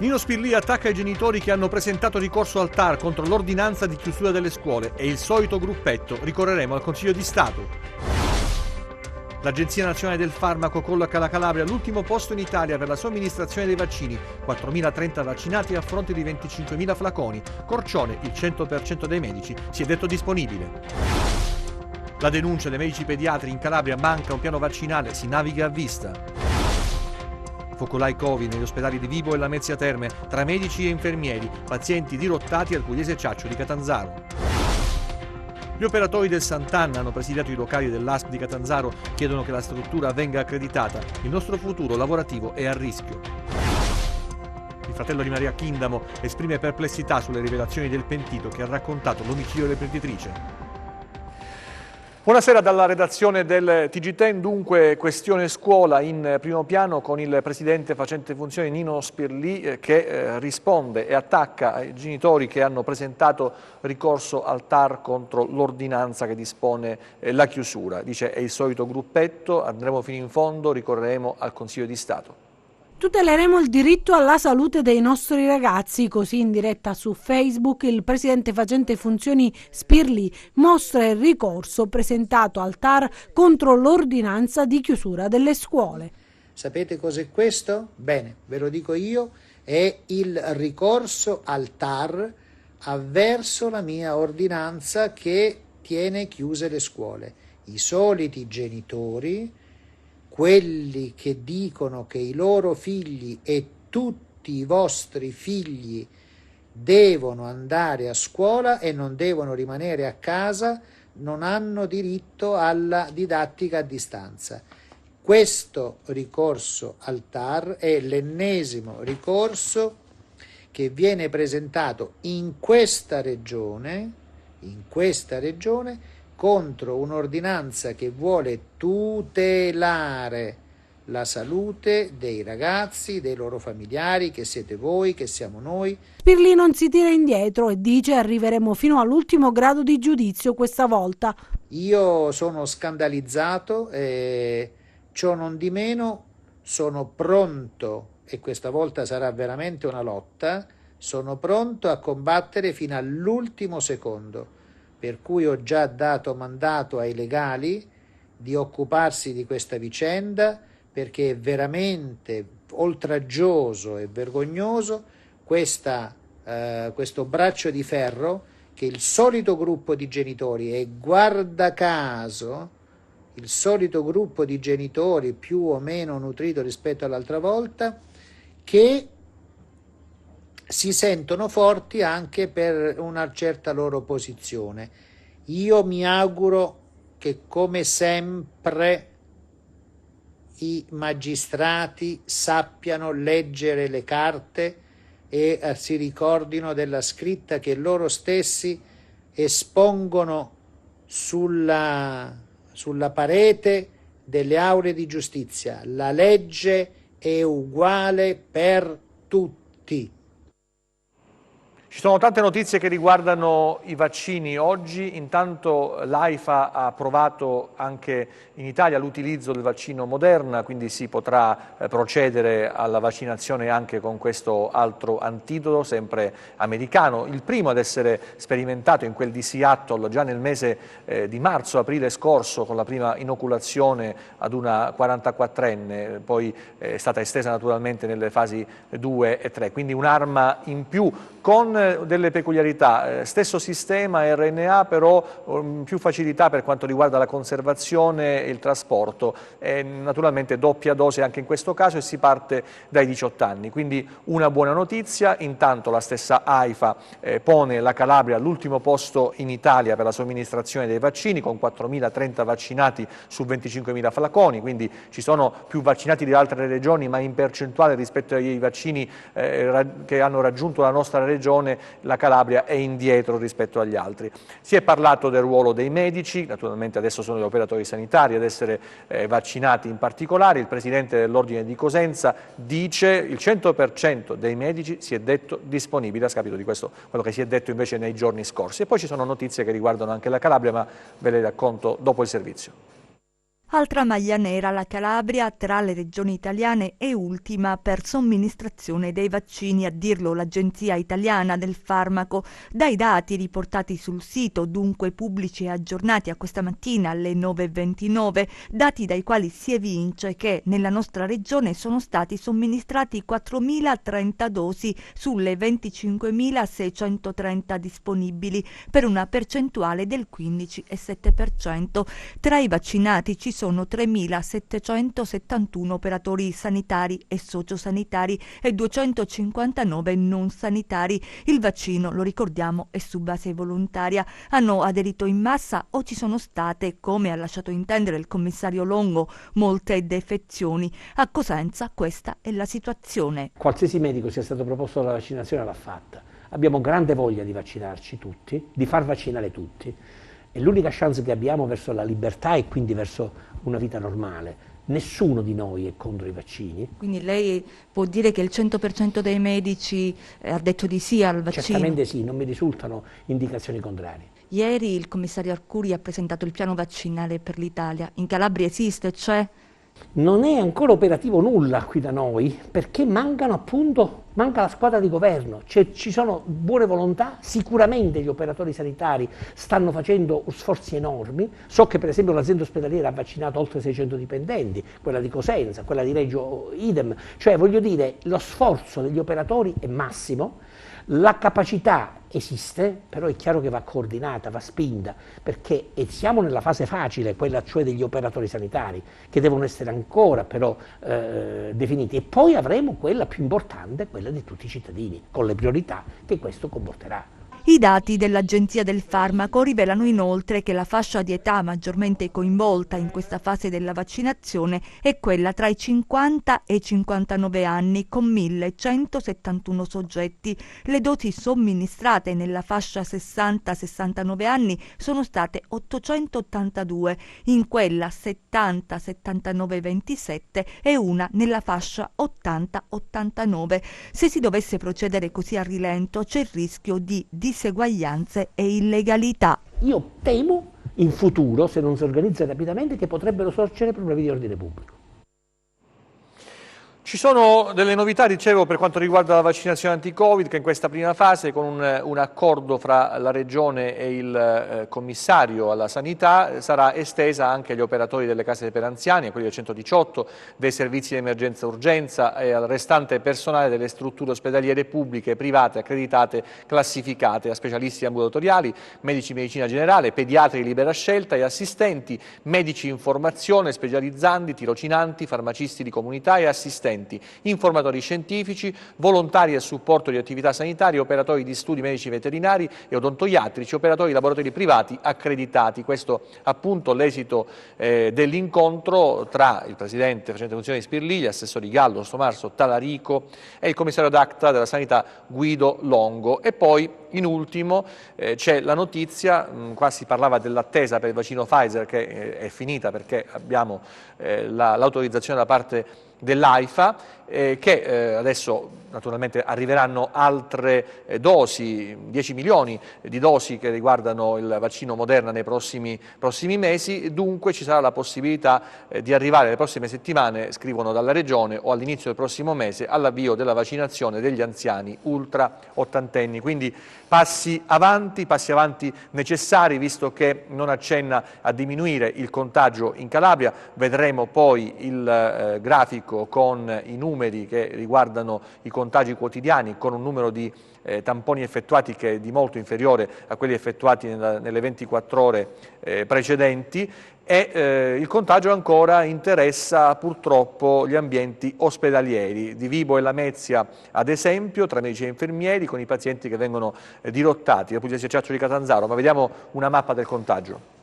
Nino Spirlì attacca i genitori che hanno presentato ricorso al TAR contro l'ordinanza di chiusura delle scuole e il solito gruppetto, ricorreremo al Consiglio di Stato. L'Agenzia Nazionale del Farmaco colloca la Calabria all'ultimo posto in Italia per la somministrazione dei vaccini, 4.030 vaccinati a fronte di 25.000 flaconi. Corcione, il 100% dei medici, si è detto disponibile. La denuncia dei medici pediatri in Calabria: manca un piano vaccinale, si naviga a vista. Focolai Covid negli ospedali di Vibo e Lamezia Terme, tra medici e infermieri, pazienti dirottati al Pugliese Ciaccio di Catanzaro. Gli operatori del Sant'Anna hanno presidiato i locali dell'ASP di Catanzaro, chiedono che la struttura venga accreditata. Il nostro futuro lavorativo è a rischio. Il fratello di Maria Chindamo esprime perplessità sulle rivelazioni del pentito che ha raccontato l'omicidio dell'imprenditrice. Buonasera dalla redazione del TG10, dunque questione scuola in primo piano con il presidente facente funzioni Nino Spirlì che risponde e attacca i genitori che hanno presentato ricorso al TAR contro l'ordinanza che dispone la chiusura. Dice: è il solito gruppetto, andremo fino in fondo, ricorreremo al Consiglio di Stato. Tuteleremo il diritto alla salute dei nostri ragazzi, così in diretta su Facebook il presidente facente funzioni Spirlì mostra il ricorso presentato al TAR contro l'ordinanza di chiusura delle scuole. Sapete cos'è questo? Bene, ve lo dico io, è il ricorso al TAR avverso la mia ordinanza che tiene chiuse le scuole. I soliti genitori, quelli che dicono che i loro figli e tutti i vostri figli devono andare a scuola e non devono rimanere a casa, non hanno diritto alla didattica a distanza. Questo ricorso al TAR è l'ennesimo ricorso che viene presentato in questa regione contro un'ordinanza che vuole tutelare la salute dei ragazzi, dei loro familiari, che siete voi, che siamo noi. Spirlì non si tira indietro e dice: arriveremo fino all'ultimo grado di giudizio questa volta. Io sono scandalizzato e ciò non di meno sono pronto, e questa volta sarà veramente una lotta, sono pronto a combattere fino all'ultimo secondo. Per cui ho già dato mandato ai legali di occuparsi di questa vicenda, perché è veramente oltraggioso e vergognoso questo braccio di ferro che il solito gruppo di genitori, e guarda caso il solito gruppo di genitori più o meno nutrito rispetto all'altra volta, che si sentono forti anche per una certa loro posizione. Io mi auguro che, come sempre, i magistrati sappiano leggere le carte e si ricordino della scritta che loro stessi espongono sulla parete delle aule di giustizia. La legge è uguale per tutti. Ci sono tante notizie che riguardano i vaccini oggi. Intanto l'AIFA ha approvato anche in Italia l'utilizzo del vaccino Moderna, quindi si potrà procedere alla vaccinazione anche con questo altro antidoto, sempre americano, il primo ad essere sperimentato in quel di Seattle già nel mese di marzo-aprile scorso con la prima inoculazione ad una 44enne, poi è stata estesa naturalmente nelle fasi 2 e 3, quindi un'arma in più con delle peculiarità, stesso sistema RNA, però più facilità per quanto riguarda la conservazione e il trasporto, e naturalmente doppia dose anche in questo caso, e si parte dai 18 anni, quindi una buona notizia. Intanto la stessa AIFA pone la Calabria all'ultimo posto in Italia per la somministrazione dei vaccini, con 4.030 vaccinati su 25.000 flaconi, quindi ci sono più vaccinati di altre regioni, ma in percentuale rispetto ai vaccini che hanno raggiunto la nostra regione la Calabria è indietro rispetto agli altri. Si è parlato del ruolo dei medici, naturalmente adesso sono gli operatori sanitari ad essere vaccinati in particolare. Il presidente dell'Ordine di Cosenza dice il 100% dei medici si è detto disponibile, a scapito di questo, quello che si è detto invece nei giorni scorsi. E poi ci sono notizie che riguardano anche la Calabria, ma ve le racconto dopo il servizio. Altra maglia nera, la Calabria, tra le regioni italiane è ultima per somministrazione dei vaccini, a dirlo l'Agenzia Italiana del Farmaco. Dai dati riportati sul sito, dunque pubblici e aggiornati a questa mattina alle 9:29, dati dai quali si evince che nella nostra regione sono stati somministrati 4.030 dosi sulle 25.630 disponibili, per una percentuale del 15,7%. Tra i vaccinati ci sono 3.771 operatori sanitari e sociosanitari e 259 non sanitari. Il vaccino, lo ricordiamo, è su base volontaria. Hanno aderito in massa o ci sono state, come ha lasciato intendere il commissario Longo, molte defezioni. A Cosenza questa è la situazione. Qualsiasi medico sia stato proposto la vaccinazione l'ha fatta. Abbiamo grande voglia di vaccinarci tutti, di far vaccinare tutti. È l'unica chance che abbiamo verso la libertà e quindi verso una vita normale. Nessuno di noi è contro i vaccini. Quindi lei può dire che il 100% dei medici ha detto di sì al vaccino? Certamente sì, non mi risultano indicazioni contrarie. Ieri il commissario Arcuri ha presentato il piano vaccinale per l'Italia. In Calabria esiste, c'è? Non è ancora operativo nulla qui da noi perché manca la squadra di governo, ci sono buone volontà, sicuramente gli operatori sanitari stanno facendo sforzi enormi. So che per esempio l'azienda ospedaliera ha vaccinato oltre 600 dipendenti, quella di Cosenza, quella di Reggio idem, cioè voglio dire lo sforzo degli operatori è massimo. La capacità esiste, però è chiaro che va coordinata, va spinta, perché siamo nella fase facile, quella cioè degli operatori sanitari, che devono essere ancora però definiti, e poi avremo quella più importante, quella di tutti i cittadini, con le priorità che questo comporterà. I dati dell'Agenzia del Farmaco rivelano inoltre che la fascia di età maggiormente coinvolta in questa fase della vaccinazione è quella tra i 50 e i 59 anni, con 1.171 soggetti. Le dosi somministrate nella fascia 60-69 anni sono state 882, in quella 70-79-27 e una nella fascia 80-89. Se si dovesse procedere così a rilento c'è il rischio di diseguaglianze e illegalità. Io temo in futuro, se non si organizza rapidamente, che potrebbero sorgere problemi di ordine pubblico. Ci sono delle novità, dicevo, per quanto riguarda la vaccinazione anti-Covid, che in questa prima fase, con un accordo fra la Regione e il commissario alla sanità, sarà estesa anche agli operatori delle case per anziani, a quelli del 118, dei servizi di emergenza e urgenza e al restante personale delle strutture ospedaliere pubbliche, private, accreditate, classificate, a specialisti ambulatoriali, medici di medicina generale, pediatri di libera scelta e assistenti, medici in formazione, specializzanti, tirocinanti, farmacisti di comunità e assistenti, informatori scientifici, volontari a supporto di attività sanitarie, operatori di studi medici veterinari e odontoiatrici, operatori di laboratori privati accreditati. Questo appunto l'esito dell'incontro tra il Presidente facente funzione di Spirli, gli assessori Gallo, Stomarso, Talarico e il commissario d'ACTA della Sanità Guido Longo. E poi in ultimo c'è la notizia, qua si parlava dell'attesa per il vaccino Pfizer che è finita perché abbiamo l'autorizzazione da parte dell'AIFA, che adesso naturalmente arriveranno altre dosi, 10 milioni di dosi che riguardano il vaccino Moderna nei prossimi mesi, dunque ci sarà la possibilità di arrivare le prossime settimane, scrivono dalla Regione, o all'inizio del prossimo mese all'avvio della vaccinazione degli anziani ultra ottantenni. Quindi passi avanti necessari, visto che non accenna a diminuire il contagio in Calabria. Vedremo poi il grafico con i numeri che riguardano i contagi quotidiani, con un numero di tamponi effettuati che è di molto inferiore a quelli effettuati nelle 24 ore precedenti, e il contagio ancora interessa purtroppo gli ambienti ospedalieri di Vibo e Lamezia, ad esempio, tra medici e infermieri, con i pazienti che vengono dirottati dal Pugliese Ciaccio di Catanzaro. Ma vediamo una mappa del contagio.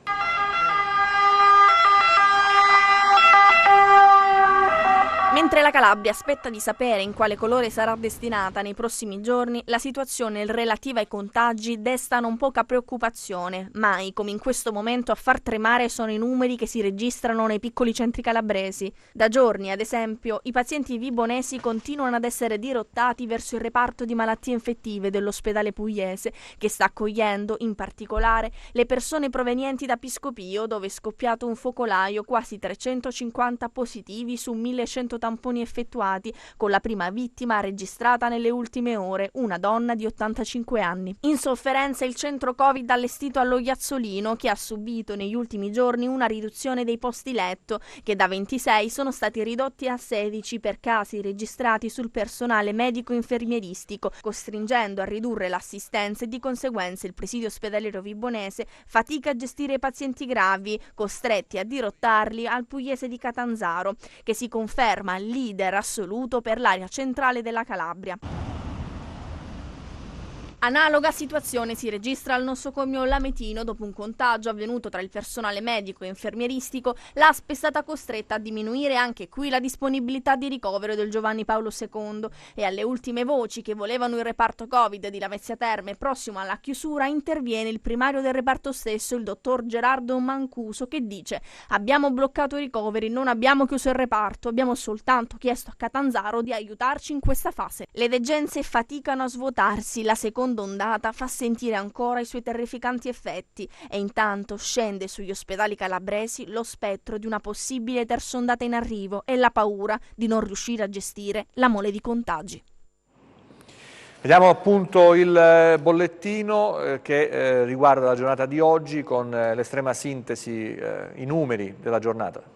Mentre la Calabria aspetta di sapere in quale colore sarà destinata nei prossimi giorni, la situazione relativa ai contagi desta non poca preoccupazione. Mai come in questo momento a far tremare sono i numeri che si registrano nei piccoli centri calabresi. Da giorni, ad esempio, i pazienti vibonesi continuano ad essere dirottati verso il reparto di malattie infettive dell'ospedale pugliese, che sta accogliendo, in particolare, le persone provenienti da Piscopio, dove è scoppiato un focolaio, quasi 350 positivi su 1100 tamponi effettuati, con la prima vittima registrata nelle ultime ore, una donna di 85 anni. In sofferenza il centro Covid allestito allo Iazzolino, che ha subito negli ultimi giorni una riduzione dei posti letto, che da 26 sono stati ridotti a 16 per casi registrati sul personale medico-infermieristico, costringendo a ridurre l'assistenza e di conseguenza il presidio ospedaliero vibonese fatica a gestire i pazienti gravi, costretti a dirottarli al pugliese di Catanzaro, che si conferma leader assoluto per l'area centrale della Calabria. Analoga situazione si registra al nosocomio Lametino. Dopo un contagio avvenuto tra il personale medico e infermieristico, l'ASP è stata costretta a diminuire anche qui la disponibilità di ricovero del Giovanni Paolo II e alle ultime voci che volevano il reparto Covid di Lamezia Terme prossimo alla chiusura interviene il primario del reparto stesso, il dottor Gerardo Mancuso, che dice: abbiamo bloccato i ricoveri, non abbiamo chiuso il reparto, abbiamo soltanto chiesto a Catanzaro di aiutarci in questa fase. Le degenze faticano a svuotarsi, la seconda ondata fa sentire ancora i suoi terrificanti effetti e intanto scende sugli ospedali calabresi lo spettro di una possibile terza ondata in arrivo e la paura di non riuscire a gestire la mole di contagi. Vediamo appunto il bollettino che riguarda la giornata di oggi con l'estrema sintesi, i numeri della giornata.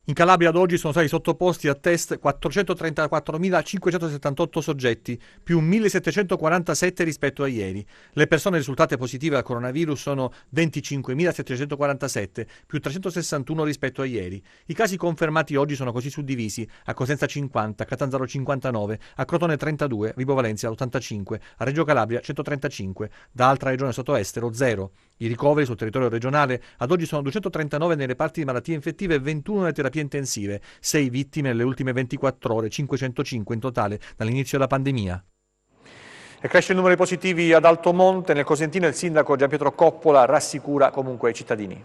In Calabria ad oggi sono stati sottoposti a test 434.578 soggetti, più 1.747 rispetto a ieri. Le persone risultate positive al coronavirus sono 25.747, più 361 rispetto a ieri. I casi confermati oggi sono così suddivisi: a Cosenza 50, a Catanzaro 59, a Crotone 32, Vibo Valentia 85, a Reggio Calabria 135, da altra regione sotto estero 0. I ricoveri sul territorio regionale ad oggi sono 239 nei reparti di malattie infettive e 21 nelle terapie intensive, 6 vittime nelle ultime 24 ore, 505 in totale dall'inizio della pandemia. E cresce il numero di positivi ad Altomonte. Nel Cosentino il sindaco Gianpietro Coppola rassicura comunque i cittadini.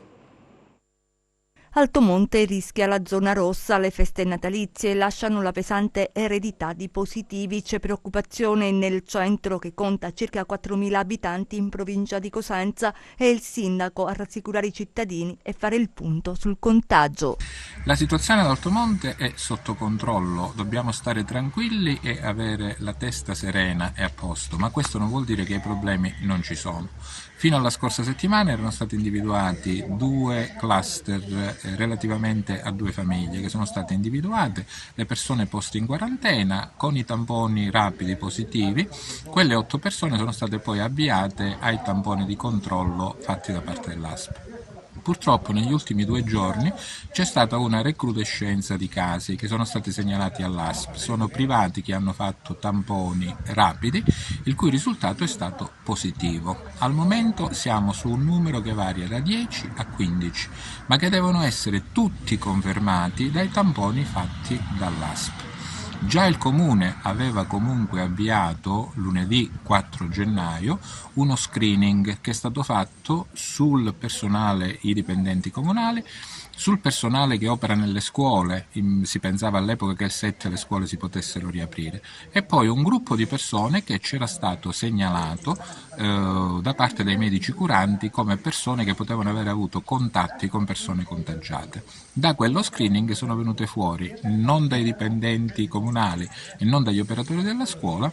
Altomonte rischia la zona rossa, le feste natalizie lasciano la pesante eredità di positivi, c'è preoccupazione nel centro che conta circa 4.000 abitanti in provincia di Cosenza e il sindaco a rassicurare i cittadini e fare il punto sul contagio. La situazione ad Altomonte è sotto controllo, dobbiamo stare tranquilli e avere la testa serena e a posto, ma questo non vuol dire che i problemi non ci sono. Fino alla scorsa settimana erano stati individuati 2 cluster relativamente a 2 famiglie che sono state individuate, le persone poste in quarantena con i tamponi rapidi positivi. Quelle 8 persone sono state poi avviate ai tamponi di controllo fatti da parte dell'ASP. Purtroppo negli ultimi 2 giorni c'è stata una recrudescenza di casi che sono stati segnalati all'ASP. Sono privati che hanno fatto tamponi rapidi, il cui risultato è stato positivo. Al momento siamo su un numero che varia da 10 a 15, ma che devono essere tutti confermati dai tamponi fatti dall'ASP. Già il Comune aveva comunque avviato lunedì 4 gennaio uno screening che è stato fatto sul personale, i dipendenti comunali, sul personale che opera nelle scuole, si pensava all'epoca che il 7 le scuole si potessero riaprire, e poi un gruppo di persone che c'era stato segnalato da parte dei medici curanti come persone che potevano aver avuto contatti con persone contagiate. Da quello screening sono venute fuori, non dai dipendenti comunali e non dagli operatori della scuola,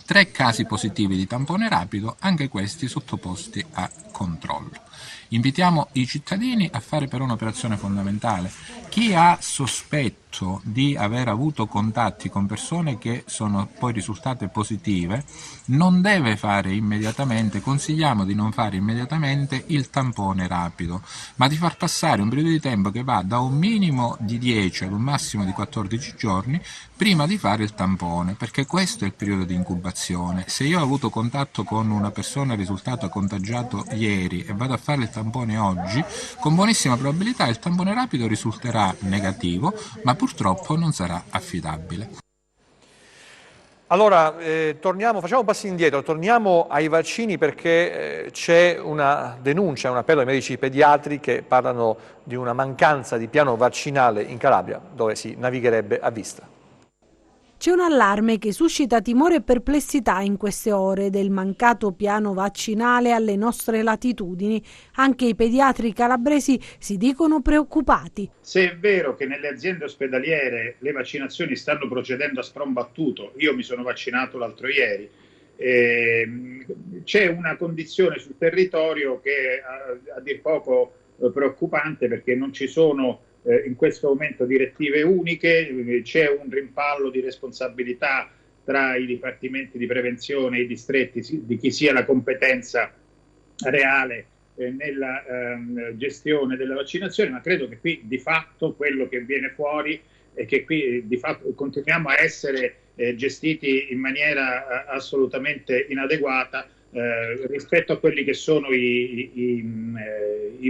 3 casi positivi di tampone rapido, anche questi sottoposti a controllo. Invitiamo i cittadini a fare però un'operazione fondamentale. Chi ha sospetto di aver avuto contatti con persone che sono poi risultate positive non deve fare immediatamente, consigliamo di non fare immediatamente il tampone rapido, ma di far passare un periodo di tempo che va da un minimo di 10 ad un massimo di 14 giorni prima di fare il tampone, perché questo è il periodo di incubazione. Se io ho avuto contatto con una persona risultata contagiato ieri e vado a fare il tampone oggi, con buonissima probabilità il tampone rapido risulterà negativo, ma purtroppo non sarà affidabile. Allora, facciamo un passo indietro, torniamo ai vaccini perché c'è una denuncia, un appello ai medici pediatri che parlano di una mancanza di piano vaccinale in Calabria, dove si navigherebbe a vista. C'è un allarme che suscita timore e perplessità in queste ore del mancato piano vaccinale alle nostre latitudini. Anche i pediatri calabresi si dicono preoccupati. Se è vero che nelle aziende ospedaliere le vaccinazioni stanno procedendo a sprombattuto, io mi sono vaccinato l'altro ieri, c'è una condizione sul territorio che è a dir poco preoccupante, perché non ci sono in questo momento direttive uniche, c'è un rimpallo di responsabilità tra i dipartimenti di prevenzione e i distretti di chi sia la competenza reale nella gestione della vaccinazione, ma credo che qui di fatto quello che viene fuori è che qui di fatto continuiamo a essere gestiti in maniera assolutamente inadeguata rispetto a quelli che sono i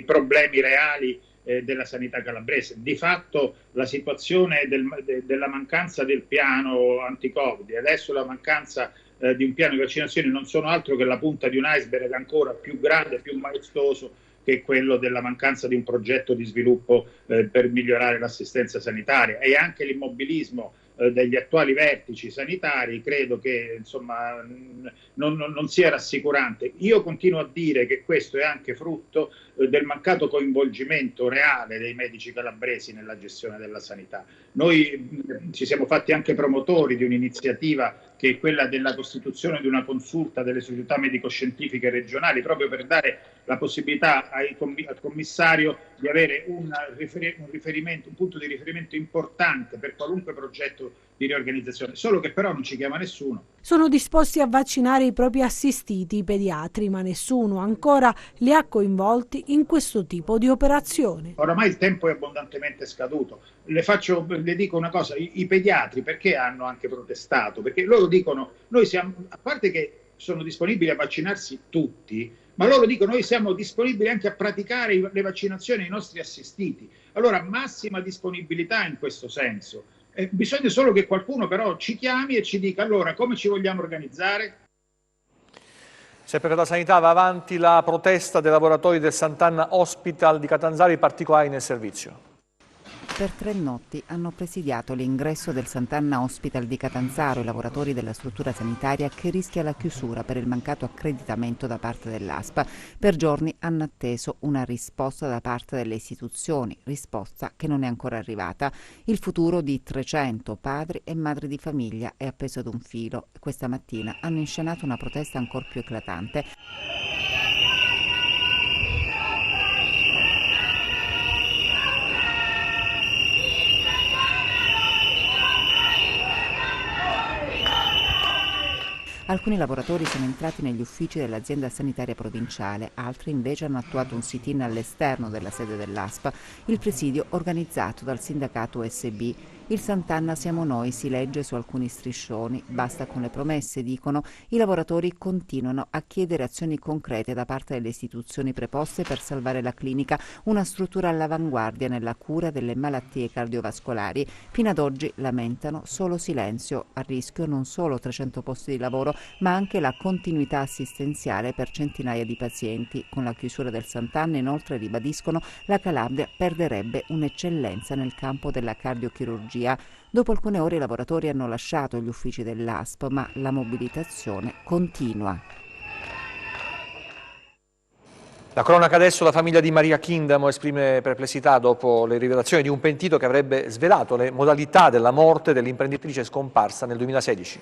problemi reali della sanità calabrese. Di fatto la situazione della mancanza del piano anti-Covid e adesso la mancanza di un piano di vaccinazione non sono altro che la punta di un iceberg ancora più grande, più maestoso, che è quello della mancanza di un progetto di sviluppo per migliorare l'assistenza sanitaria, e anche l'immobilismo degli attuali vertici sanitari credo che insomma non sia rassicurante. Io continuo a dire che questo è anche frutto del mancato coinvolgimento reale dei medici calabresi nella gestione della sanità. Noi ci siamo fatti anche promotori di un'iniziativa che è quella della costituzione di una consulta delle società medico-scientifiche regionali, proprio per dare la possibilità al commissario di avere un punto di riferimento importante per qualunque progetto di riorganizzazione, solo che però non ci chiama nessuno. Sono disposti a vaccinare i propri assistiti, i pediatri, ma nessuno ancora li ha coinvolti in questo tipo di operazione. Oramai il tempo è abbondantemente scaduto. Le dico una cosa, i pediatri perché hanno anche protestato? Perché loro dicono, noi siamo, a parte che sono disponibili a vaccinarsi tutti, ma loro dicono noi siamo disponibili anche a praticare le vaccinazioni ai nostri assistiti. Allora massima disponibilità in questo senso. Bisogna solo che qualcuno però ci chiami e ci dica allora come ci vogliamo organizzare. Sempre per la sanità va avanti la protesta dei lavoratori del Sant'Anna Hospital di Catanzaro, in particolare nel servizio. Per 3 notti hanno presidiato l'ingresso del Sant'Anna Hospital di Catanzaro i lavoratori della struttura sanitaria che rischia la chiusura per il mancato accreditamento da parte dell'ASPA. Per giorni hanno atteso una risposta da parte delle istituzioni, risposta che non è ancora arrivata. Il futuro di 300 padri e madri di famiglia è appeso ad un filo. Questa mattina hanno inscenato una protesta ancora più eclatante. Alcuni lavoratori sono entrati negli uffici dell'azienda sanitaria provinciale, altri invece hanno attuato un sit-in all'esterno della sede dell'ASPA, il presidio organizzato dal sindacato USB. Il Sant'Anna siamo noi si legge su alcuni striscioni, basta con le promesse, dicono. I lavoratori continuano a chiedere azioni concrete da parte delle istituzioni preposte per salvare la clinica, una struttura all'avanguardia nella cura delle malattie cardiovascolari. Fino ad oggi lamentano solo silenzio, a rischio non solo 300 posti di lavoro, ma anche la continuità assistenziale per centinaia di pazienti. Con la chiusura del Sant'Anna, inoltre, ribadiscono, la Calabria perderebbe un'eccellenza nel campo della cardiochirurgia. Dopo alcune ore i lavoratori hanno lasciato gli uffici dell'ASP, ma la mobilitazione continua. La cronaca adesso, la famiglia di Maria Chindamo esprime perplessità dopo le rivelazioni di un pentito che avrebbe svelato le modalità della morte dell'imprenditrice scomparsa nel 2016.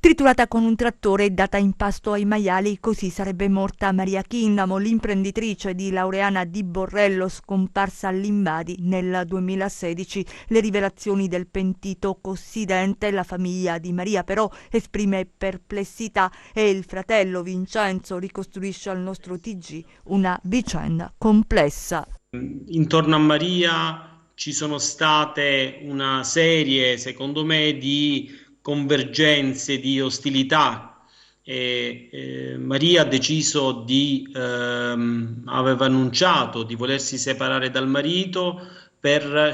Triturata con un trattore e data in pasto ai maiali, così sarebbe morta Maria Chindamo, l'imprenditrice di Laureana Di Borrello, scomparsa all'Inbadi nel 2016. Le rivelazioni del pentito cossidente, la famiglia di Maria però esprime perplessità e il fratello Vincenzo ricostruisce al nostro TG una vicenda complessa. Intorno a Maria ci sono state una serie, secondo me, di convergenze, di ostilità Maria ha deciso aveva annunciato di volersi separare dal marito per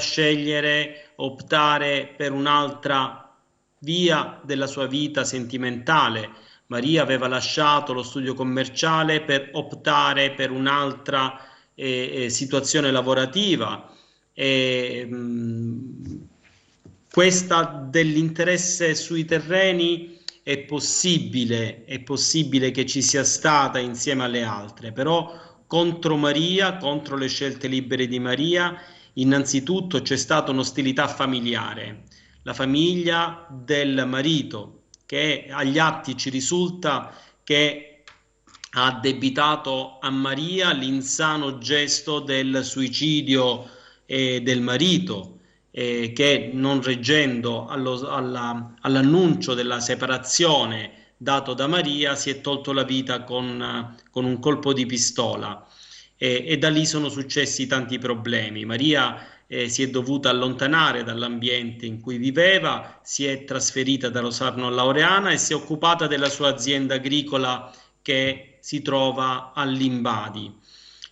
optare per un'altra via della sua vita sentimentale. Maria aveva lasciato lo studio commerciale per optare per un'altra situazione lavorativa. Questa dell'interesse sui terreni è possibile che ci sia stata insieme alle altre, però contro Maria, contro le scelte libere di Maria, innanzitutto c'è stata un'ostilità familiare. La famiglia del marito, che agli atti ci risulta che ha addebitato a Maria l'insano gesto del suicidio del marito, che non reggendo all'annuncio della separazione dato da Maria si è tolto la vita con un colpo di pistola, e da lì sono successi tanti problemi. Maria si è dovuta allontanare dall'ambiente in cui viveva, si è trasferita da Rosarno a Laureana e si è occupata della sua azienda agricola che si trova all'Imbadi.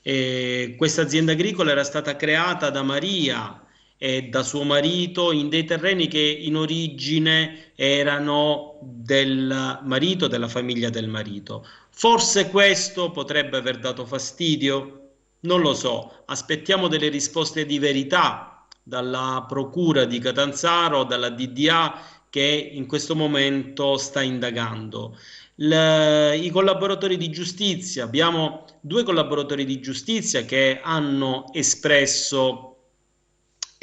Questa azienda agricola era stata creata da Maria e da suo marito in dei terreni che in origine erano del marito, della famiglia del marito. Forse questo potrebbe aver dato fastidio? Non lo so, aspettiamo delle risposte di verità dalla Procura di Catanzaro, dalla DDA, che in questo momento sta indagando. I collaboratori di giustizia, abbiamo 2 collaboratori di giustizia che hanno espresso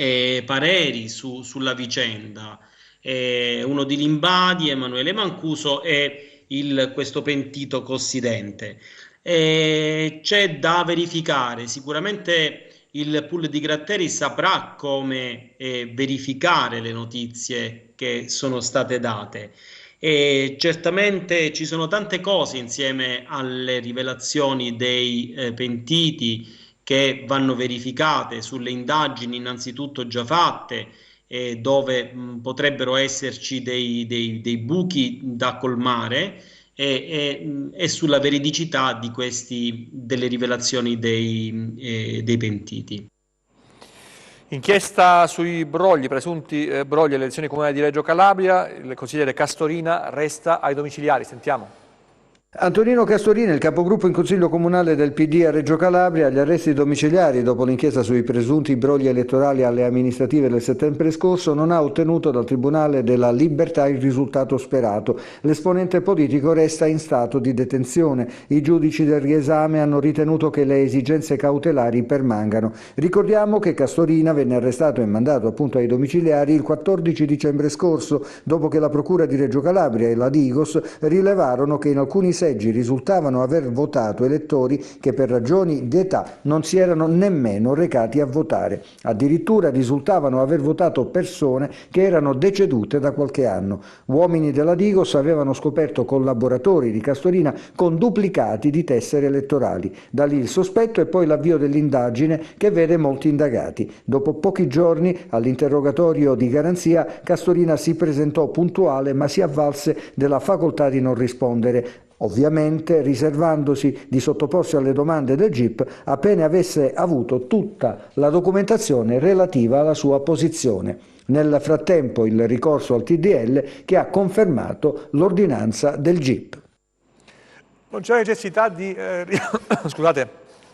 pareri sulla vicenda, uno di Limbadi, Emanuele Mancuso, e questo pentito Cossidente. C'è da verificare, sicuramente il pool di Gratteri saprà come verificare le notizie che sono state date. Certamente ci sono tante cose insieme alle rivelazioni dei pentiti che vanno verificate sulle indagini innanzitutto già fatte, dove potrebbero esserci dei buchi da colmare, e sulla veridicità delle rivelazioni dei pentiti. Inchiesta sui presunti brogli alle elezioni comunali di Reggio Calabria, il consigliere Castorina resta ai domiciliari. Sentiamo. Antonino Castorina, il capogruppo in Consiglio Comunale del PD a Reggio Calabria, agli arresti domiciliari dopo l'inchiesta sui presunti brogli elettorali alle amministrative del settembre scorso, non ha ottenuto dal Tribunale della Libertà il risultato sperato. L'esponente politico resta in stato di detenzione. I giudici del riesame hanno ritenuto che le esigenze cautelari permangano. Ricordiamo che Castorina venne arrestato e mandato appunto ai domiciliari il 14 dicembre scorso, dopo che la Procura di Reggio Calabria e la Digos rilevarono che in alcuni seggi risultavano aver votato elettori che per ragioni di età non si erano nemmeno recati a votare. Addirittura risultavano aver votato persone che erano decedute da qualche anno. Uomini della Digos avevano scoperto collaboratori di Castorina con duplicati di tessere elettorali. Da lì il sospetto e poi l'avvio dell'indagine che vede molti indagati. Dopo pochi giorni all'interrogatorio di garanzia Castorina si presentò puntuale ma si avvalse della facoltà di non rispondere, ovviamente riservandosi di sottoporsi alle domande del GIP appena avesse avuto tutta la documentazione relativa alla sua posizione. Nel frattempo il ricorso al TDL che ha confermato l'ordinanza del GIP. Non c'è necessità di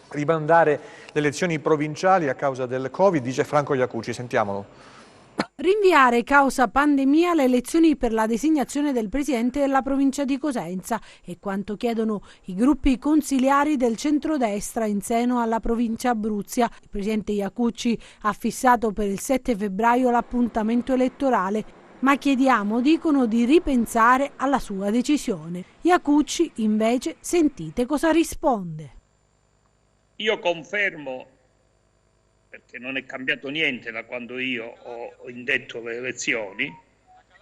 rimandare le elezioni provinciali a causa del Covid, dice Franco Iacucci, sentiamolo. Rinviare causa pandemia le elezioni per la designazione del presidente della provincia di Cosenza è quanto chiedono i gruppi consiliari del centrodestra in seno alla provincia Abruzia. Il presidente Iacucci ha fissato per il 7 febbraio l'appuntamento elettorale, ma chiediamo, dicono, di ripensare alla sua decisione. Iacucci invece sentite cosa risponde. Io confermo, perché non è cambiato niente da quando io ho indetto le elezioni.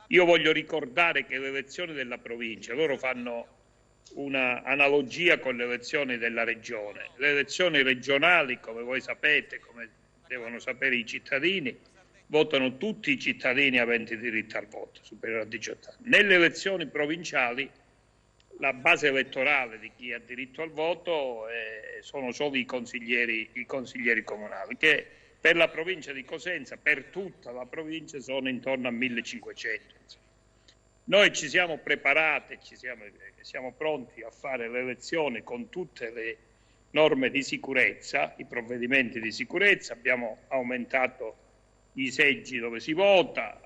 Io voglio ricordare che le elezioni della provincia, loro fanno una analogia con le elezioni della regione. Le elezioni regionali, come voi sapete, come devono sapere i cittadini, votano tutti i cittadini aventi diritto al voto, superiore a 18 anni. Nelle elezioni provinciali la base elettorale di chi ha diritto al voto sono solo i consiglieri comunali, che per la provincia di Cosenza, per tutta la provincia, sono intorno a 1500. Noi ci siamo preparati, siamo pronti a fare le elezioni con tutte le norme di sicurezza, i provvedimenti di sicurezza, abbiamo aumentato i seggi dove si vota,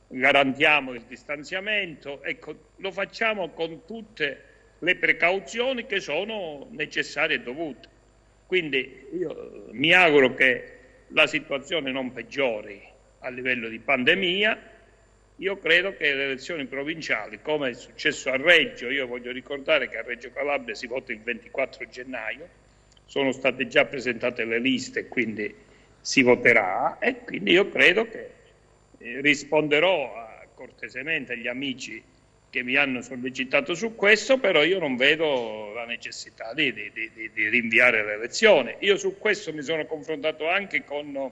garantiamo il distanziamento, ecco, lo facciamo con tutte le precauzioni che sono necessarie e dovute. Quindi io mi auguro che la situazione non peggiori a livello di pandemia. Io credo che le elezioni provinciali, come è successo a Reggio, io voglio ricordare che a Reggio Calabria si vota il 24 gennaio, sono state già presentate le liste, quindi si voterà, e quindi io credo che risponderò cortesemente agli amici che mi hanno sollecitato su questo, però io non vedo la necessità di rinviare le elezioni. Io su questo mi sono confrontato anche con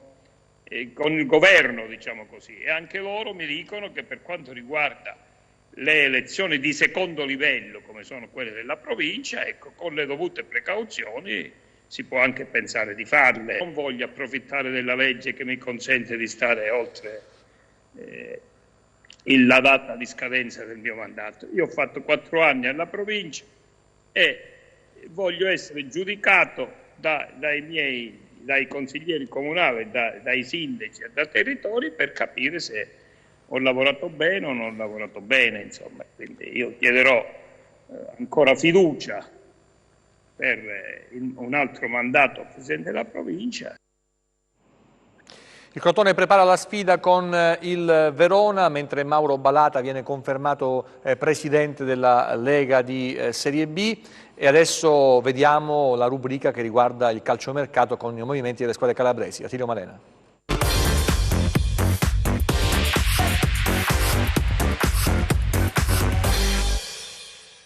il governo, diciamo così, e anche loro mi dicono che per quanto riguarda le elezioni di secondo livello, come sono quelle della provincia, ecco, con le dovute precauzioni si può anche pensare di farle. Non voglio approfittare della legge che mi consente di stare oltre la data di scadenza del mio mandato. Io ho fatto 4 anni alla provincia e voglio essere giudicato dai consiglieri comunali, dai sindaci e dai territori per capire se ho lavorato bene o non ho lavorato bene, insomma. Quindi io chiederò ancora fiducia per un altro mandato al Presidente della provincia. Il Crotone prepara la sfida con il Verona, mentre Mauro Balata viene confermato presidente della Lega di Serie B. E adesso vediamo la rubrica che riguarda il calciomercato con i movimenti delle squadre calabresi. Attilio Malena.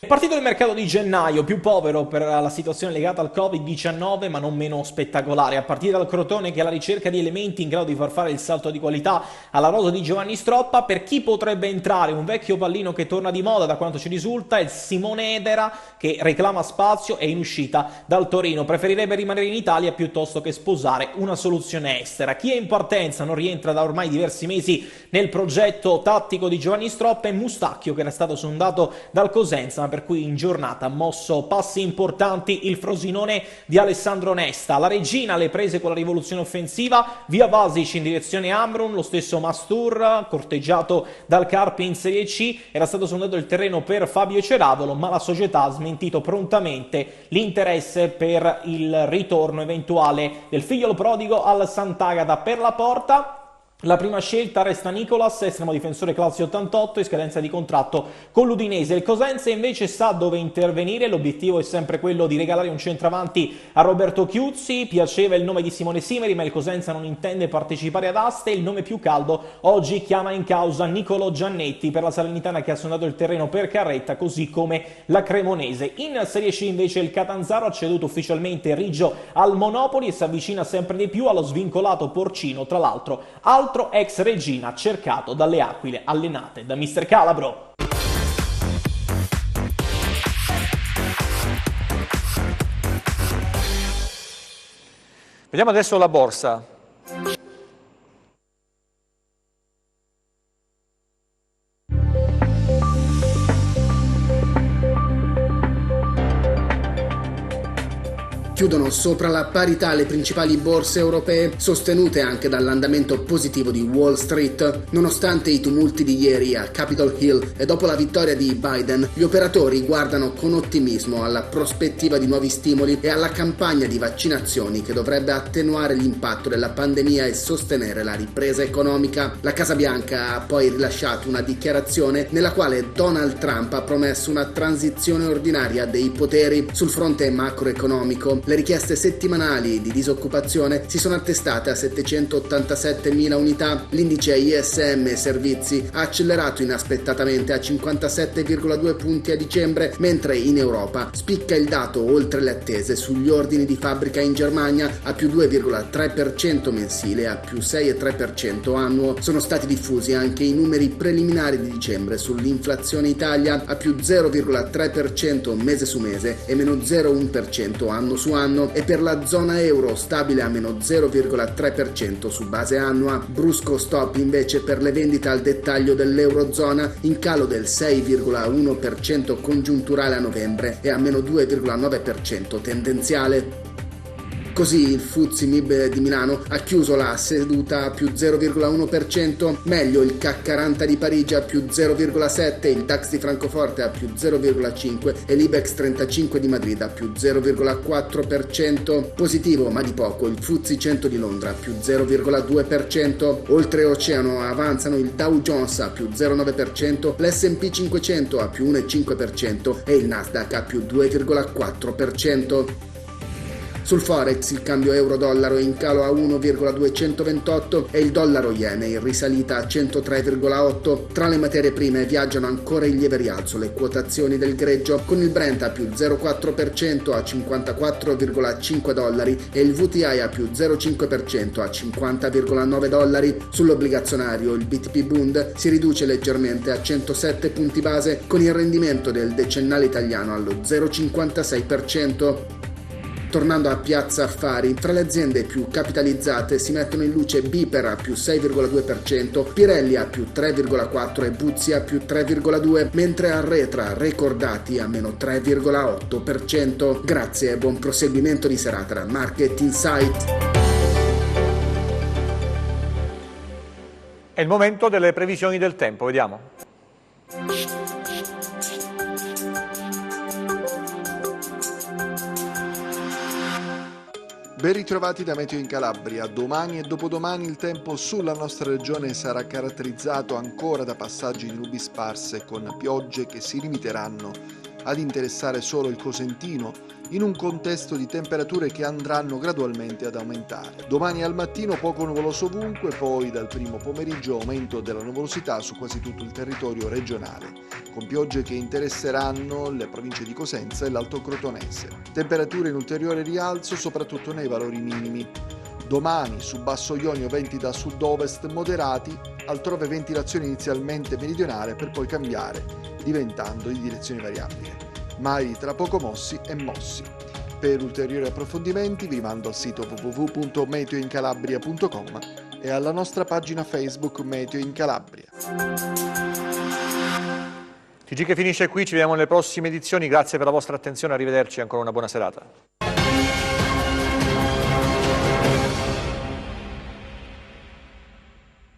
Partito del mercato di gennaio, più povero per la situazione legata al Covid-19, ma non meno spettacolare, a partire dal Crotone che è alla ricerca di elementi in grado di far fare il salto di qualità alla rosa di Giovanni Stroppa. Per chi potrebbe entrare, un vecchio pallino che torna di moda da quanto ci risulta, è Simone Edera, che reclama spazio e in uscita dal Torino, preferirebbe rimanere in Italia piuttosto che sposare una soluzione estera. Chi è in partenza non rientra da ormai diversi mesi nel progetto tattico di Giovanni Stroppa è Mustacchio, che era stato sondato dal Cosenza, ma per cui in giornata ha mosso passi importanti il Frosinone di Alessandro Nesta. La regina alle prese con la rivoluzione offensiva, via Vasic in direzione Amrun, lo stesso Mastur, corteggiato dal Carpi in Serie C, era stato sondato il terreno per Fabio Ceravolo, ma la società ha smentito prontamente l'interesse per il ritorno eventuale del figliolo prodigo al Sant'Agata. Per la Porta la prima scelta resta Nicolas, estremo difensore classe 88, in scadenza di contratto con l'Udinese. Il Cosenza invece sa dove intervenire, l'obiettivo è sempre quello di regalare un centravanti a Roberto Chiuzzi. Piaceva il nome di Simone Simeri, ma il Cosenza non intende partecipare ad aste. Il nome più caldo oggi chiama in causa Nicolò Giannetti per la Salernitana, che ha sondato il terreno per Carretta, così come la Cremonese. In Serie C invece il Catanzaro ha ceduto ufficialmente Riggio al Monopoli e si avvicina sempre di più allo svincolato Porcino, tra l'altro altro ex regina cercato dalle Aquile allenate da Mister Calabro. Vediamo adesso la borsa. Chiudono sopra la parità le principali borse europee, sostenute anche dall'andamento positivo di Wall Street. Nonostante i tumulti di ieri a Capitol Hill e dopo la vittoria di Biden, gli operatori guardano con ottimismo alla prospettiva di nuovi stimoli e alla campagna di vaccinazioni che dovrebbe attenuare l'impatto della pandemia e sostenere la ripresa economica. La Casa Bianca ha poi rilasciato una dichiarazione nella quale Donald Trump ha promesso una transizione ordinaria dei poteri sul fronte macroeconomico. Le richieste settimanali di disoccupazione si sono attestate a 787.000 unità. L'indice ISM Servizi ha accelerato inaspettatamente a 57,2 punti a dicembre, mentre in Europa spicca il dato oltre le attese sugli ordini di fabbrica in Germania a più 2,3% mensile e a più 6,3% annuo. Sono stati diffusi anche i numeri preliminari di dicembre sull'inflazione Italia a più 0,3% mese su mese e meno 0,1% anno su anno, e per la zona euro stabile a meno 0,3% su base annua. Brusco stop invece per le vendite al dettaglio dell'eurozona, in calo del 6,1% congiunturale a novembre e a meno 2,9% tendenziale. Così il FTSE MIB di Milano ha chiuso la seduta a più 0,1%, meglio il CAC 40 di Parigi a più 0,7%, il DAX di Francoforte a più 0,5% e l'Ibex 35 di Madrid a più 0,4%. Positivo ma di poco il FTSE 100 di Londra a più 0,2%. Oltreoceano avanzano il Dow Jones a più 0,9%, l'S&P 500 a più 1,5% e il Nasdaq a più 2,4%. Sul Forex il cambio euro-dollaro è in calo a 1,228 e il dollaro yen è in risalita a 103,8. Tra le materie prime viaggiano ancora in lieve rialzo le quotazioni del greggio, con il Brent a più 0,4% a 54,5 dollari e il WTI a più 0,5% a 50,9 dollari. Sull'obbligazionario il BTP Bund si riduce leggermente a 107 punti base, con il rendimento del decennale italiano allo 0,56%. Tornando a Piazza Affari, tra le aziende più capitalizzate si mettono in luce Biper a più 6,2%, Pirelli a più 3,4% e Buzzi a più 3,2%, mentre Arretra recordati a meno 3,8%. Grazie e buon proseguimento di serata da Market Insight. È il momento delle previsioni del tempo, vediamo. Ben ritrovati da Meteo in Calabria. Domani e dopodomani il tempo sulla nostra regione sarà caratterizzato ancora da passaggi di nubi sparse con piogge che si limiteranno ad interessare solo il Cosentino in un contesto di temperature che andranno gradualmente ad aumentare. Domani al mattino poco nuvoloso ovunque, poi dal primo pomeriggio aumento della nuvolosità su quasi tutto il territorio regionale, con piogge che interesseranno le province di Cosenza e l'Alto Crotonese. Temperature in ulteriore rialzo soprattutto nei valori minimi. Domani su Basso Ionio venti da sud-ovest moderati, altrove ventilazione inizialmente meridionale per poi cambiare, diventando di direzione variabile. Mai tra poco mossi e mossi. Per ulteriori approfondimenti vi rimando al sito www.meteoincalabria.com e alla nostra pagina Facebook Meteo in Calabria. TG che finisce qui, ci vediamo nelle prossime edizioni, grazie per la vostra attenzione, arrivederci e ancora una buona serata.